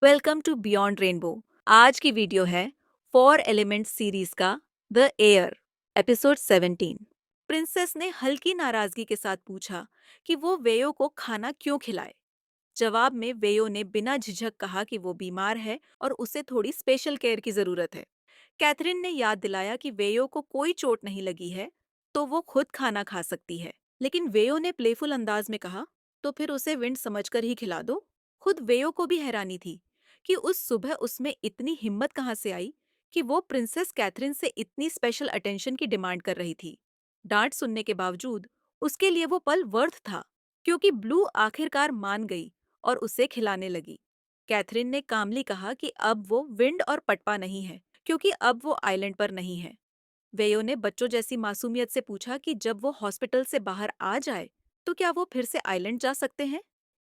Welcome to beyond rainbow. आज की video है फोर एलिमेंट्स सीरीज का द एयर एपिसोड 17। प्रिंसेस ने हल्की नाराजगी के साथ पूछा कि वो वेयो को खाना क्यों खिलाए। जवाब में वेयो ने बिना झिझक कहा कि वो बीमार है और उसे थोड़ी स्पेशल केयर की जरूरत है। कैथरीन ने याद दिलाया कि वेयो को कोई चोट नहीं लगी है, तो वो खुद खाना खा सकती है। लेकिन वेयो ने प्लेफुल अंदाज में कहा, तो फिर उसे विंड समझकर ही खिला दो। खुद वेयो को भी हैरानी थी कि उस सुबह उसमें इतनी हिम्मत कहाँ से आई कि वो प्रिंसेस कैथरीन से इतनी स्पेशल अटेंशन की डिमांड कर रही थी। डांट सुनने के बावजूद उसके लिए वो पल वर्थ था, क्योंकि ब्लू आखिरकार मान गई और उसे खिलाने लगी। कैथरीन ने कामली कहा कि अब वो विंड और पटपा नहीं है, क्योंकि अब वो आइलैंड पर नहीं है। वेयो ने बच्चों जैसी मासूमियत से पूछा कि जब वो हॉस्पिटल से बाहर आ जाए तो क्या वो फिर से आइलैंड जा सकते हैं।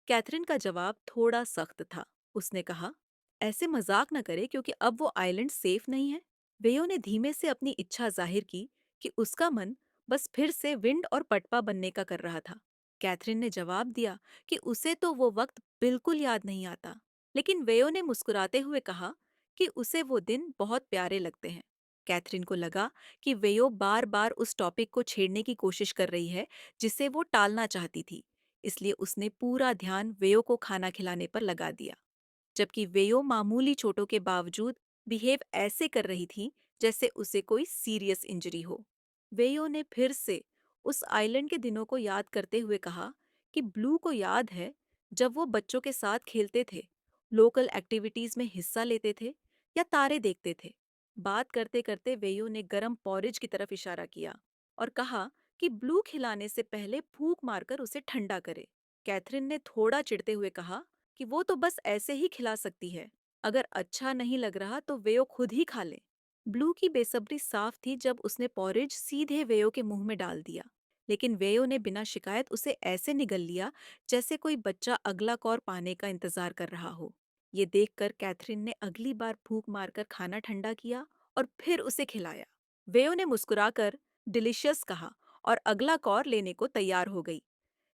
कैथरीन का जवाब थोड़ा सख्त था। उसने कहा, ऐसे मजाक न करे, क्योंकि अब वो आइलैंड सेफ नहीं है। वेयो ने धीमे से अपनी इच्छा जाहिर की कि उसका मन बस फिर से विंड और पटपा बनने का कर रहा था। कैथरीन ने जवाब दिया कि उसे तो वो वक्त बिल्कुल याद नहीं आता, लेकिन वेयो ने मुस्कुराते हुए कहा कि उसे वो दिन बहुत प्यारे लगते हैं। कैथरीन को लगा कि वेयो बार बार उस टॉपिक को छेड़ने की कोशिश कर रही है जिसे वो टालना चाहती थी, इसलिए उसने पूरा ध्यान वेयो को खाना खिलाने पर लगा दिया। जबकि वेयो मामूली चोटों के बावजूद बिहेव ऐसे कर रही थी जैसे उसे कोई सीरियस इंजरी हो। वेयो ने फिर से उस आइलैंड के दिनों को याद करते हुए कहा कि ब्लू को याद है जब वो बच्चों के साथ खेलते थे, लोकल एक्टिविटीज में हिस्सा लेते थे या तारे देखते थे। बात करते करते वेयो ने गरम पॉरेज की तरफ इशारा किया और कहा कि ब्लू खिलाने से पहले फूंक मारकर उसे ठंडा करे। कैथरीन ने थोड़ा चिढ़ते हुए कहा कि वो तो बस ऐसे ही खिला सकती है, अगर अच्छा नहीं लग रहा तो वेयो खुद ही खा ले। ब्लू की बेसब्री साफ थी जब उसने पॉरेज सीधे वेयो के मुंह में डाल दिया, लेकिन वेयो ने बिना शिकायत उसे ऐसे निगल लिया जैसे कोई बच्चा अगला कौर पाने का इंतजार कर रहा हो। ये देखकर कैथरीन ने अगली बार फूंक मारकर खाना ठंडा किया और फिर उसे खिलाया। वेयो ने मुस्कुराकर डिलीशियस कहा और अगला कौर लेने को तैयार हो गई।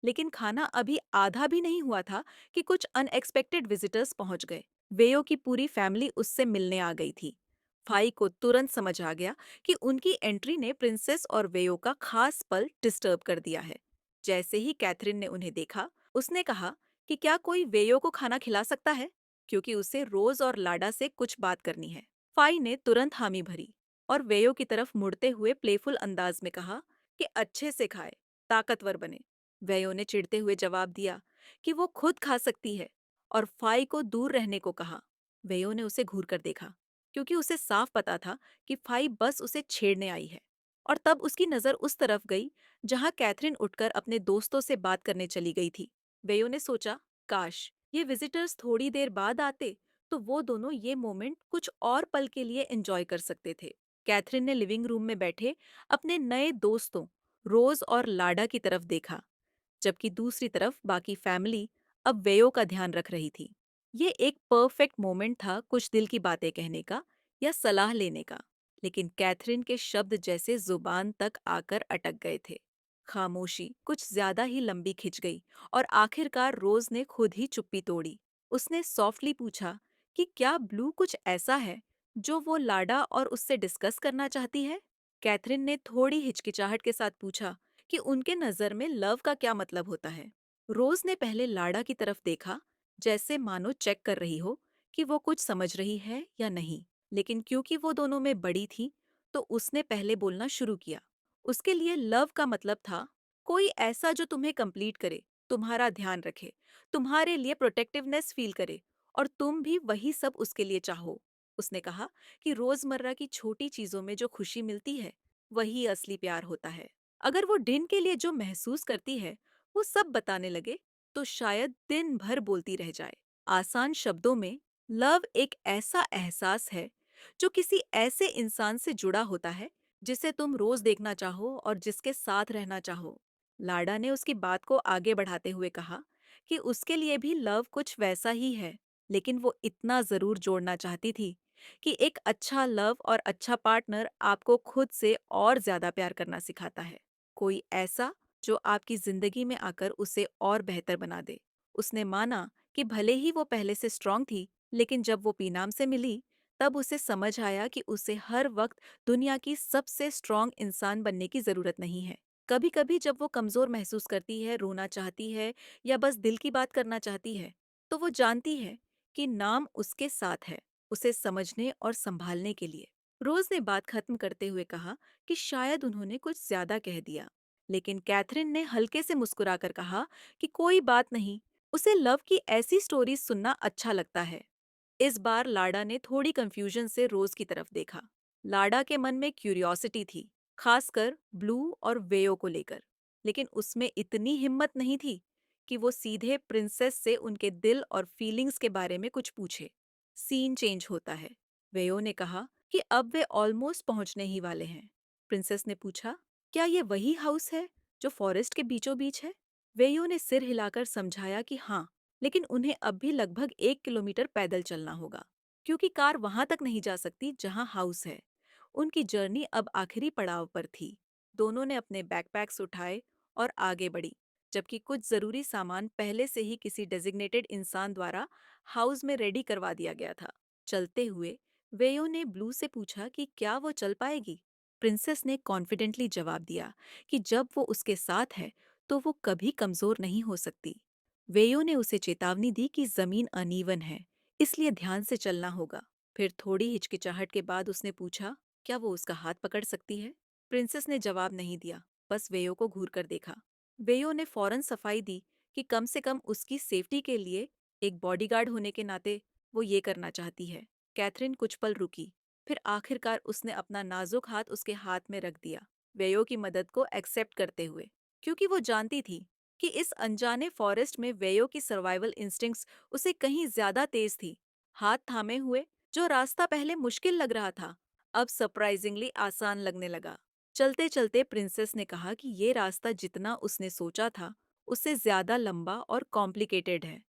लेकिन खाना अभी आधा भी नहीं हुआ था कि कुछ अनएक्सपेक्टेड विजिटर्स पहुंच गए। वेयो की पूरी फैमिली उससे मिलने आ गई थी। फाई को तुरंत समझ आ गया कि उनकी एंट्री ने प्रिंसेस और वेयो का खास पल डिस्टर्ब कर दिया है। जैसे ही कैथरीन ने उन्हें देखा, उसने कहा कि क्या कोई वेयो को खाना खिला सकता है, क्योंकि उसे रोज और लाडा से कुछ बात करनी है। फाई ने तुरंत हामी भरी और वेयो की तरफ मुड़ते हुए प्लेफुल अंदाज में कहा कि अच्छे से खाए, ताकतवर बने। वेयो ने चिढ़ते हुए जवाब दिया कि वो खुद खा सकती है और फाई को दूर रहने को कहा। वेयो ने उसे घूर कर देखा, क्योंकि उसे साफ पता था कि फाई बस उसे छेड़ने आई है। और तब उसकी नजर उस तरफ गई जहां कैथरीन उठकर अपने दोस्तों से बात करने चली गई थी। वेयो ने सोचा, काश ये विजिटर्स थोड़ी देर बाद आते तो वो दोनों ये मोमेंट कुछ और पल के लिए एंजॉय कर सकते थे। कैथरीन ने लिविंग रूम में बैठे अपने नए दोस्तों रोज और लाडा की तरफ देखा, जबकि दूसरी तरफ बाकी फैमिली अब वेयो का ध्यान रख रही थी। ये एक परफेक्ट मोमेंट था कुछ दिल की बातें कहने का या सलाह लेने का, लेकिन कैथरीन के शब्द जैसे जुबान तक आकर अटक गए थे। खामोशी कुछ ज्यादा ही लंबी खिंच गई और आखिरकार रोज ने खुद ही चुप्पी तोड़ी। उसने सॉफ्टली पूछा कि क्या ब्लू कुछ ऐसा है जो वो लाडा और उससे डिस्कस करना चाहती है। कैथरीन ने थोड़ी हिचकिचाहट के साथ पूछा कि उनके नजर में लव का क्या मतलब होता है। रोज ने पहले लाडा की तरफ देखा, जैसे मानो चेक कर रही हो कि वो कुछ समझ रही है या नहीं, लेकिन क्योंकि वो दोनों में बड़ी थी तो उसने पहले बोलना शुरू किया। उसके लिए लव का मतलब था कोई ऐसा जो तुम्हें कंप्लीट करे, तुम्हारा ध्यान रखे, तुम्हारे लिए प्रोटेक्टिवनेस फील करे और तुम भी वही सब उसके लिए चाहो। उसने कहा कि रोजमर्रा की छोटी चीजों में जो खुशी मिलती है वही असली प्यार होता है। अगर वो डिन के लिए जो महसूस करती है वो सब बताने लगे तो शायद दिन भर बोलती रह जाए। आसान शब्दों में, लव एक ऐसा एहसास है जो किसी ऐसे इंसान से जुड़ा होता है जिसे तुम रोज देखना चाहो और जिसके साथ रहना चाहो। लाडा ने उसकी बात को आगे बढ़ाते हुए कहा कि उसके लिए भी लव कुछ वैसा ही है, लेकिन वो इतना जरूर जोड़ना चाहती थी कि एक अच्छा लव और अच्छा पार्टनर आपको खुद से और ज्यादा प्यार करना सिखाता है। कोई ऐसा जो आपकी जिंदगी में आकर उसे और बेहतर बना दे। उसने माना कि भले ही वो पहले से स्ट्रांग थी, लेकिन जब वो पीनाम से मिली, तब उसे समझ आया कि उसे हर वक्त दुनिया की सबसे स्ट्रांग इंसान बनने की जरूरत नहीं है। कभी कभी जब वो कमजोर महसूस करती है, रोना चाहती है या बस दिल की बात करना चाहती है, तो वो जानती है कि नाम उसके साथ है, उसे समझने और संभालने के लिए। रोज ने बात खत्म करते हुए कहा कि शायद उन्होंने कुछ ज्यादा कह दिया, लेकिन कैथरीन ने हल्के से मुस्कुराकर कहा कि कोई बात नहीं, उसे लव की ऐसी स्टोरीज सुनना अच्छा लगता है। इस बार लाडा ने थोड़ी कंफ्यूजन से रोज की तरफ देखा। लाडा के मन में क्यूरियोसिटी थी, खासकर ब्लू और वेयो को लेकर, लेकिन उसमें इतनी हिम्मत नहीं थी कि वो सीधे प्रिंसेस से उनके दिल और फीलिंग्स के बारे में कुछ पूछे। सीन चेंज होता है। वेयो ने कहा कि अब वे ऑलमोस्ट पहुंचने ही वाले हैं। प्रिंसेस ने पूछा, क्या ये वही हाउस है जो फॉरेस्ट के बीचों बीच है? वेयो ने सिर हिलाकर समझाया कि हाँ, लेकिन उन्हें अब भी लगभग 1 किलोमीटर पैदल चलना होगा, क्योंकि कार वहां तक नहीं जा सकती जहां हाउस है। उनकी जर्नी अब आखिरी पड़ाव पर थी। दोनों ने अपने बैकपैक्स उठाए और आगे बढ़ी, जबकि कुछ जरूरी सामान पहले से ही किसी डेजिग्नेटेड इंसान द्वारा हाउस में रेडी करवा दिया गया था। चलते हुए वेयो ने ब्लू से पूछा कि क्या वो चल पाएगी। प्रिंसेस ने कॉन्फिडेंटली जवाब दिया कि जब वो उसके साथ है तो वो कभी कमजोर नहीं हो सकती। वेयो ने उसे चेतावनी दी कि जमीन अनइवन है, इसलिए ध्यान से चलना होगा। फिर थोड़ी हिचकिचाहट के बाद उसने पूछा, क्या वो उसका हाथ पकड़ सकती है? प्रिंसेस ने जवाब नहीं दिया, बस वेयो को घूर कर देखा। वेयो ने फौरन सफाई दी कि कम से कम उसकी सेफ्टी के लिए, एक बॉडीगार्ड होने के नाते, वो ये करना चाहती है। कैथरीन कुछ पल रुकी, फिर आखिरकार उसने अपना नाजुक हाथ उसके हाथ में रख दिया, वेयो की मदद को एक्सेप्ट करते हुए, क्योंकि वो जानती थी कि इस अनजाने फॉरेस्ट में वेयो की सर्वाइवल इंस्टिंक्ट्स उसे कहीं ज्यादा तेज थी। हाथ थामे हुए जो रास्ता पहले मुश्किल लग रहा था, अब सरप्राइजिंगली आसान लगने लगा। चलते चलते प्रिंसेस ने कहा कि ये रास्ता जितना उसने सोचा था, उससे ज्यादा लंबा और कॉम्प्लिकेटेड है।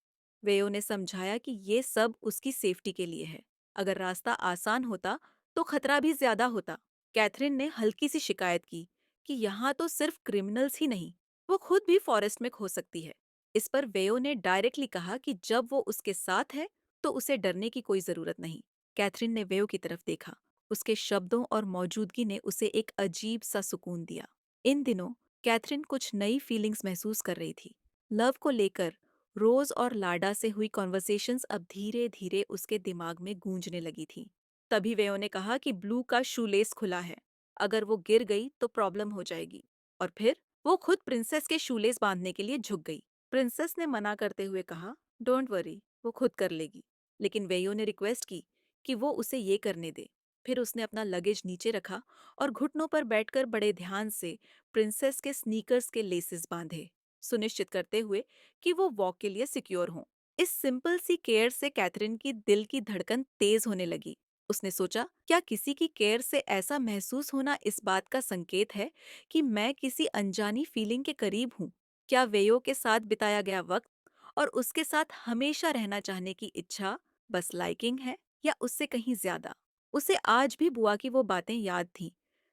वेयो ने समझाया कि ये सब उसकी सेफ्टी के लिए है। अगर रास्ता आसान होता तो खतरा भी ज्यादा होता। कैथरीन ने हल्की सी शिकायत की कि यहाँ तो सिर्फ क्रिमिनल्स ही नहीं, वो खुद भी फॉरेस्ट में खो सकती है। इस पर वेयो ने डायरेक्टली कहा कि जब वो उसके साथ है तो उसे डरने की कोई जरूरत नहीं। कैथरीन ने वेयो की तरफ देखा। उसके शब्दों और मौजूदगी ने उसे एक अजीब सा सुकून दिया। इन दिनों कैथरीन कुछ नई फीलिंग्स महसूस कर रही थी। लव को लेकर रोज और लाडा से हुई कॉन्वर्सेशंस अब धीरे धीरे उसके दिमाग में गूंजने लगी थी। तभी वेयो ने कहा कि ब्लू का शूलेस खुला है, अगर वो गिर गई तो प्रॉब्लम हो जाएगी। और फिर वो खुद प्रिंसेस के शूलेस बांधने के लिए झुक गई। प्रिंसेस ने मना करते हुए कहा, डोंट वरी, वो खुद कर लेगी। लेकिन वेयो ने रिक्वेस्ट की कि वो उसे ये करने दे। फिर उसने अपना लगेज नीचे रखा और घुटनों पर बैठकर बड़े ध्यान से प्रिंसेस के स्नीकर्स के लेसेस बांधे, सुनिश्चित करते हुए कि वो वॉक के लिए सिक्योर हों। इस सिंपल सी केयर से कैथरीन की दिल की धड़कन तेज होने लगी। उसने सोचा, क्या किसी की केयर से ऐसा महसूस होना इस बात का संकेत है कि मैं किसी अनजानी फीलिंग के करीब हूँ? क्या वेयो के साथ बिताया गया वक्त और उसके साथ हमेशा रहना चाहने की इच्छा बस लाइकिंग है, या उससे कहीं ज्यादा? उसे आज भी बुआ की वो बातें याद थीं,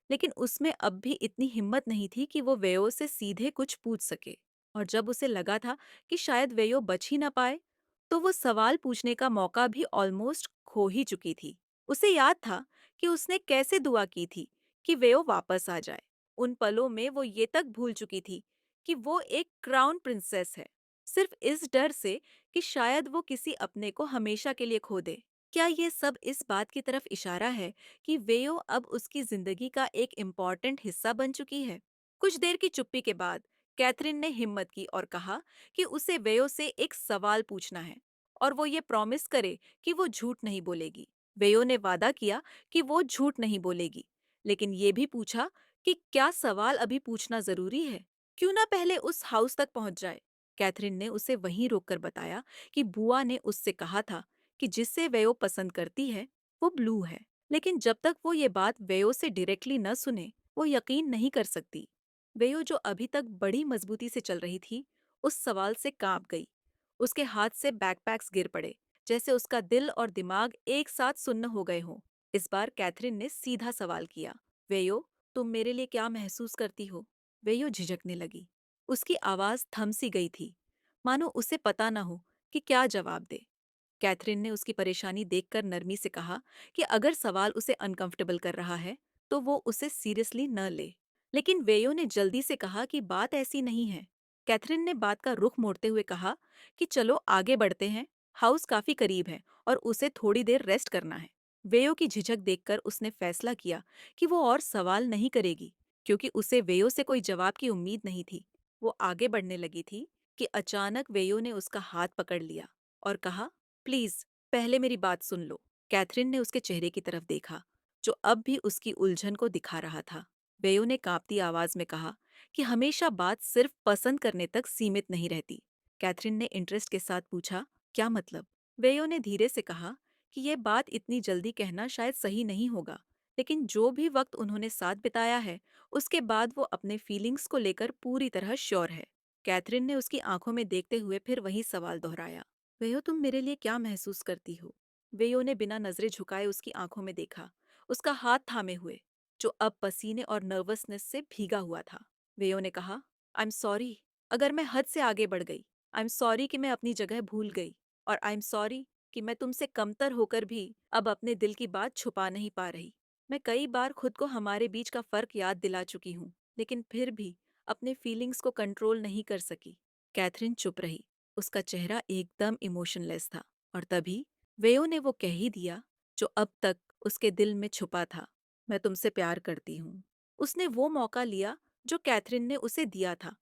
लेकिन उसमें अब भी इतनी हिम्मत नहीं थी कि वो वेयो से सीधे कुछ पूछ सके। और जब उसे लगा था कि शायद वेयो बच ही ना पाए, तो वो सवाल पूछने का मौका भी ऑलमोस्ट खो ही चुकी थी। उसे याद था कि उसने कैसे दुआ की थी कि वेयो वापस आ जाए। उन पलों में वो ये तक भूल चुकी थी कि वो एक क्राउन प्रिंसेस है, सिर्फ इस डर से कि शायद वो किसी अपने को हमेशा के लिए खो दे। क्या ये सब इस बात की तरफ इशारा है कि वेयो अब उसकी जिंदगी का एक इम्पॉर्टेंट हिस्सा बन चुकी है? कुछ देर की चुप्पी के बाद कैथरीन ने हिम्मत की और कहा कि उसे वेयो से एक सवाल पूछना है, और वो ये प्रॉमिस करे कि वो झूठ नहीं बोलेगी। वेयो ने वादा किया कि वो झूठ नहीं बोलेगी, लेकिन ये भी पूछा कि क्या सवाल अभी पूछना जरूरी है? क्यों ना पहले उस हाउस तक पहुंच जाए। कैथरीन ने उसे वहीं रोककर बताया कि बुआ ने उससे कहा था कि जिससे वेयो पसंद करती है वो ब्लू है, लेकिन जब तक वो ये बात वेयो से डायरेक्टली न सुने, वो यकीन नहीं कर सकती। वेयो जो अभी तक बड़ी मजबूती से चल रही थी, उस सवाल से कांप गई। उसके हाथ से बैकपैक्स गिर पड़े, जैसे उसका दिल और दिमाग एक साथ सुन्न हो गए हों। इस बार कैथरीन ने सीधा सवाल किया, वेयो, तुम मेरे लिए क्या महसूस करती हो? वेयो झिझकने लगी। उसकी आवाज थम सी गई थी, मानो उसे पता न हो कि क्या जवाब दे। कैथरीन ने उसकी परेशानी देखकर नरमी से कहा कि अगर सवाल उसे अनकंफर्टेबल कर रहा है तो वो उसे सीरियसली न ले। लेकिन वेयो ने जल्दी से कहा कि बात ऐसी नहीं है। कैथरीन ने बात का रुख मोड़ते हुए कहा कि चलो आगे बढ़ते हैं, हाउस काफी करीब है और उसे थोड़ी देर रेस्ट करना है। वेयो की झिझक देखकर उसने फैसला किया कि वो और सवाल नहीं करेगी, क्योंकि उसे वेयो से कोई जवाब की उम्मीद नहीं थी। वो आगे बढ़ने लगी थी कि अचानक वेयो ने उसका हाथ पकड़ लिया और कहा, प्लीज पहले मेरी बात सुन लो। कैथरीन ने उसके चेहरे की तरफ देखा, जो अब भी उसकी उलझन को दिखा रहा था। वेयो ने कांपती आवाज में कहा कि हमेशा बात सिर्फ पसंद करने तक सीमित नहीं रहती। कैथरीन ने इंटरेस्ट के साथ पूछा, क्या मतलब? वेयो ने धीरे से कहा कि यह बात इतनी जल्दी कहना शायद सही नहीं होगा, लेकिन जो भी वक्त उन्होंने साथ बिताया है, उसके बाद वो अपने फीलिंग्स को लेकर पूरी तरह श्योर है। कैथरीन ने उसकी आंखों में देखते हुए फिर वही सवाल दोहराया, वेयो तुम मेरे लिए क्या महसूस करती हो? वेयो ने बिना नजरें झुकाए उसकी आंखों में देखा, उसका हाथ थामे हुए, जो अब पसीने और नर्वसनेस से भीगा हुआ था। वेयो ने कहा, आई एम सॉरी अगर मैं हद से आगे बढ़ गई। आई एम सॉरी कि मैं अपनी जगह भूल गई। और आई एम सॉरी कि मैं तुमसे कमतर होकर भी अब अपने दिल की बात छुपा नहीं पा रही। मैं कई बार खुद को हमारे बीच का फर्क याद दिला चुकी हूँ, लेकिन फिर भी अपने फीलिंग्स को कंट्रोल नहीं कर सकी। कैथरीन चुप रही, उसका चेहरा एकदम इमोशनलेस था। और तभी वेयो ने वो कह ही दिया जो अब तक उसके दिल में छुपा था, मैं तुमसे प्यार करती हूँ। उसने वो मौका लिया जो कैथरीन ने उसे दिया था,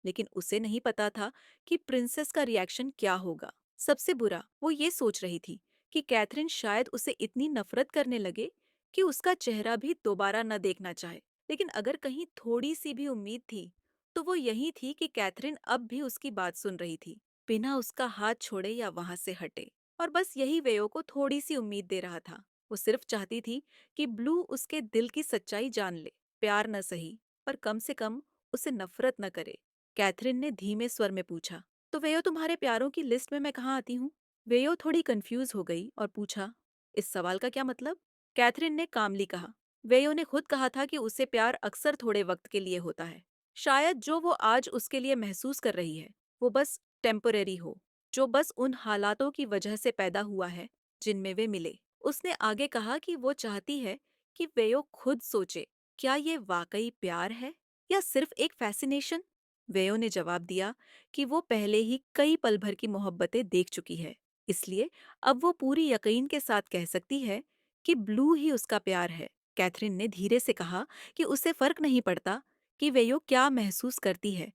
लेकिन उसे नहीं पता था कि प्रिंसेस का रिएक्शन क्या होगा। सबसे बुरा वो ये सोच रही थी कि कैथरीन शायद उसे इतनी नफरत करने लगे कि उसका चेहरा भी दोबारा न देखना चाहे। लेकिन अगर कहीं थोड़ी सी भी उम्मीद थी, तो वो यही थी कि कैथरीन अब भी उसकी बात सुन रही थी, बिना उसका हाथ छोड़े या वहां से हटे। और बस यही वेयो को थोड़ी सी उम्मीद दे रहा था। वो सिर्फ चाहती थी कि ब्लू उसके दिल की सच्चाई जान ले, प्यार न सही पर कम से कम उसे नफरत न करे। कैथरीन ने धीमे स्वर में पूछा, तो वेयो तुम्हारे प्यारों की लिस्ट में मैं कहाँ आती हूँ? वेयो थोड़ी कंफ्यूज हो गई और पूछा, इस सवाल का क्या मतलब? कैथरीन ने कामली कहा, वेयो ने खुद कहा था कि उसे प्यार अक्सर थोड़े वक्त के लिए होता है। शायद जो वो आज उसके लिए महसूस कर रही है, वो बस टेम्पररी हो, जो बस उन हालातों की वजह से पैदा हुआ है जिनमें वे मिले। उसने आगे कहा कि वो चाहती है कि वेयो खुद सोचे, क्या ये वाकई प्यार है या सिर्फ एक फैसिनेशन? वेयो ने जवाब दिया कि वो पहले ही कई पल भर की मोहब्बतें देख चुकी है, इसलिए अब वो पूरी यकीन के साथ कह सकती है कि ब्लू ही उसका प्यार है। कैथरीन ने धीरे से कहा कि उसे फर्क नहीं पड़ता कि वेयो क्या महसूस करती है,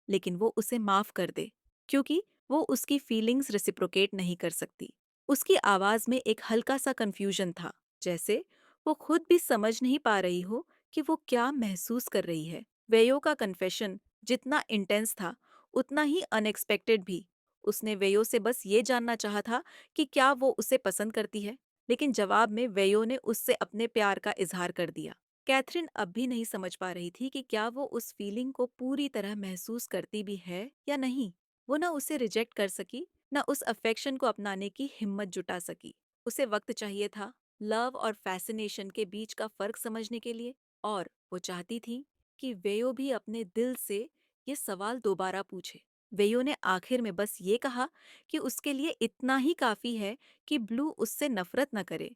लेकिन वो उसे माफ कर दे, क्योंकि वो उसकी फीलिंग्स रेसिप्रोकेट नहीं कर सकती। उसकी आवाज में एक हल्का सा कंफ्यूजन था, जैसे वो खुद भी समझ नहीं पा रही हो कि वो क्या महसूस कर रही है। वेयो का कन्फेशन जितना इंटेंस था, उतना ही अनएक्सपेक्टेड भी। उसने वेयो से बस ये जानना चाहा था कि क्या वो उसे पसंद करती है, लेकिन जवाब में वेयो ने उससे अपने प्यार का इजहार कर दिया। कैथरीन अब भी नहीं समझ पा रही थी कि क्या वो उस फीलिंग को पूरी तरह महसूस करती भी है या नहीं। वो न उसे रिजेक्ट कर सकी, न उस अफेक्शन को अपनाने की हिम्मत जुटा सकी। उसे वक्त चाहिए था लव और फैसिनेशन के बीच का फर्क समझने के लिए, और वो चाहती थी कि वेयो भी अपने दिल से ये सवाल दोबारा पूछे। वेयो ने आखिर में बस ये कहा कि उसके लिए इतना ही काफी है कि ब्लू उससे नफरत न करे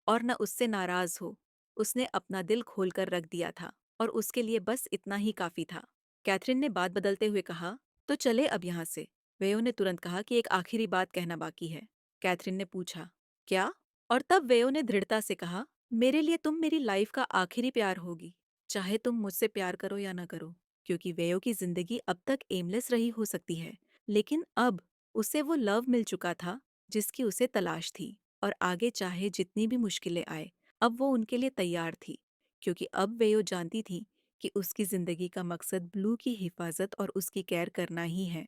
और न उससे नाराज हो। उसने अपना दिल खोलकर रख दिया था और उसके लिए बस इतना ही काफी था। कैथरीन ने बात बदलते हुए कहा, तो चले अब यहाँ से। वेयो ने तुरंत कहा कि एक आखिरी बात कहना बाकी है। कैथरीन ने पूछा, क्या? और तब वेयो ने दृढ़ता से कहा, मेरे लिए तुम मेरी लाइफ का आखिरी प्यार होगी, चाहे तुम मुझसे प्यार करो या ना करो। क्योंकि वेयो की जिंदगी अब तक एमलेस रही हो सकती है, लेकिन अब उसे वो लव मिल चुका था जिसकी उसे तलाश थी। और आगे चाहे जितनी भी मुश्किलें आए, अब वो उनके लिए तैयार थी, क्योंकि अब वेयो जानती थी कि उसकी जिंदगी का मकसद ब्लू की हिफाजत और उसकी केयर करना ही है।